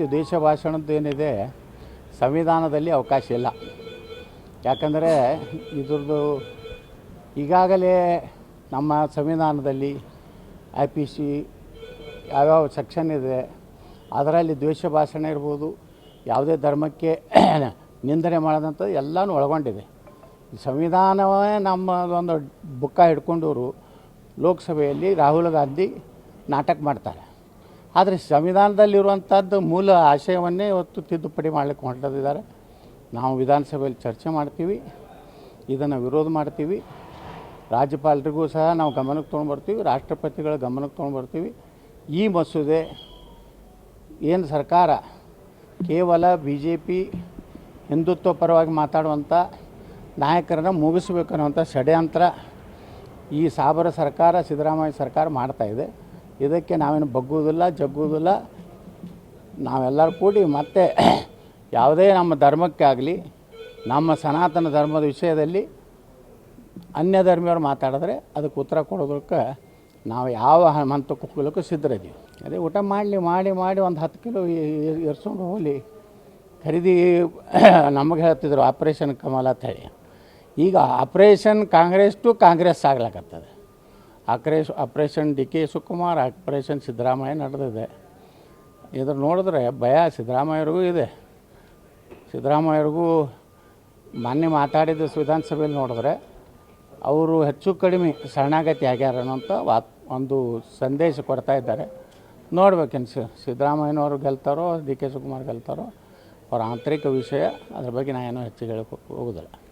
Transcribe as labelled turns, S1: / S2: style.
S1: ದೇಶ ಭಾಷಣದ್ದು ಏನಿದೆ ಸಂವಿಧಾನದಲ್ಲಿ ಅವಕಾಶ ಇಲ್ಲ. ಯಾಕಂದರೆ ಇದ್ರದ್ದು ಈಗಾಗಲೇ ನಮ್ಮ ಸಂವಿಧಾನದಲ್ಲಿ IPC ಯಾವ್ಯಾವ ಸೆಕ್ಷನ್ ಇದೆ ಅದರಲ್ಲಿ ದ್ವೇಷ ಭಾಷಣ ಇರ್ಬೋದು, ಯಾವುದೇ ಧರ್ಮಕ್ಕೆ ನಿಂದನೆ ಮಾಡೋದಂಥದ್ದು ಎಲ್ಲನೂ ಒಳಗೊಂಡಿದೆ. ಈ ಸಂವಿಧಾನವೇ ನಮ್ಮದೊಂದು ಬುಕ್ಕ ಹಿಡ್ಕೊಂಡವರು ಲೋಕಸಭೆಯಲ್ಲಿ ರಾಹುಲ್ ಗಾಂಧಿ ನಾಟಕ ಮಾಡ್ತಾರೆ. ಆದರೆ ಸಂವಿಧಾನದಲ್ಲಿರುವಂಥದ್ದು ಮೂಲ ಆಶಯವನ್ನೇ ಇವತ್ತು ತಿದ್ದುಪಡಿ ಮಾಡಲಿಕ್ಕೆ ಹೊರಟಿದ್ದಾರೆ. ನಾವು ವಿಧಾನಸಭೆಯಲ್ಲಿ ಚರ್ಚೆ ಮಾಡ್ತೀವಿ, ಇದನ್ನು ವಿರೋಧ ಮಾಡ್ತೀವಿ. ರಾಜ್ಯಪಾಲರಿಗೂ ಸಹ ನಾವು ಗಮನಕ್ಕೆ ತೊಗೊಂಡ್ಬರ್ತೀವಿ, ರಾಷ್ಟ್ರಪತಿಗಳ ಗಮನಕ್ಕೆ ತೊಗೊಂಡ್ಬರ್ತೀವಿ. ಈ ಮಸೂದೆ ಏನು ಸರ್ಕಾರ ಕೇವಲ BJP ಹಿಂದುತ್ವ ಪರವಾಗಿ ಮಾತಾಡುವಂಥ ನಾಯಕರನ್ನು ಮುಗಿಸ್ಬೇಕನ್ನುವಂಥ ಷಡ್ಯಂತ್ರ ಈ ಸಾಬರ ಸರ್ಕಾರ, ಸಿದ್ದರಾಮಯ್ಯ ಸರ್ಕಾರ ಮಾಡ್ತಾಯಿದೆ. ಇದಕ್ಕೆ ನಾವೇನು ಬಗ್ಗುವುದಿಲ್ಲ, ಜಗ್ಗುವುದಿಲ್ಲ. ನಾವೆಲ್ಲರೂ ಕೂಡಿ ಮತ್ತೆ ಯಾವುದೇ ನಮ್ಮ ಧರ್ಮಕ್ಕೆ ಆಗಲಿ, ನಮ್ಮ ಸನಾತನ ಧರ್ಮದ ವಿಷಯದಲ್ಲಿ ಅನ್ಯ ಧರ್ಮಿಯವರು ಮಾತಾಡಿದ್ರೆ ಅದಕ್ಕೆ ಉತ್ತರ ಕೊಡೋದಕ್ಕೆ ನಾವು ಯಾವ ಹಂತಕ್ಕೆ ಹೋಗ್ಲಿಕ್ಕೂ ಸಿದ್ಧರಿದ್ದೀವಿ. ಅದೇ ಊಟ ಮಾಡಿ ಒಂದು 10 ಕಿಲೋ ಎರ್ಸ್ಕೊಂಡು ಹೋಗಲಿ. ಖರೀದಿ ನಮಗೆ ಹೇಳ್ತಿದ್ರು ಆಪ್ರೇಷನ್ ಕಮಲ ಅಂತ ಹೇಳಿ. ಈಗ ಆಪ್ರೇಷನ್ ಕಾಂಗ್ರೆಸ್ ಟು ಕಾಂಗ್ರೆಸ್ ಆಗ್ಲಕತ್ತದೆ. Operation DK Shivakumar, operation Siddaramaiah ನಡೆದಿದೆ. ಇದ್ರ ನೋಡಿದ್ರೆ ಭಯ ಸಿದ್ದರಾಮಯ್ಯರಿಗೂ ಇದೆ. ಸಿದ್ದರಾಮಯ್ಯರಿಗೂ ಮೊನ್ನೆ ಮಾತಾಡಿದ ವಿಧಾನಸಭೆಯಲ್ಲಿ ನೋಡಿದ್ರೆ ಅವರು ಹೆಚ್ಚು ಕಡಿಮೆ ಶರಣಾಗತಿ ಆಗ್ಯಾರ ಅನ್ನೋಂಥ ಒಂದು ಸಂದೇಶ ಕೊಡ್ತಾ ಇದ್ದಾರೆ. ನೋಡ್ಬೇಕೇನು ಸಿದ್ದರಾಮಯ್ಯನವರು ಗೆಲ್ತಾರೋ DK ಶಿವಕುಮಾರ್ ಗೆಲ್ತಾರೋ, ಅವರ ಆಂತರಿಕ ವಿಷಯ. ಅದ್ರ ಬಗ್ಗೆ ನಾನು ಏನೂ ಹೆಚ್ಚಿಗೆ ಹೇಳಕ್ಕೆ ಹೋಗೋದಿಲ್ಲ.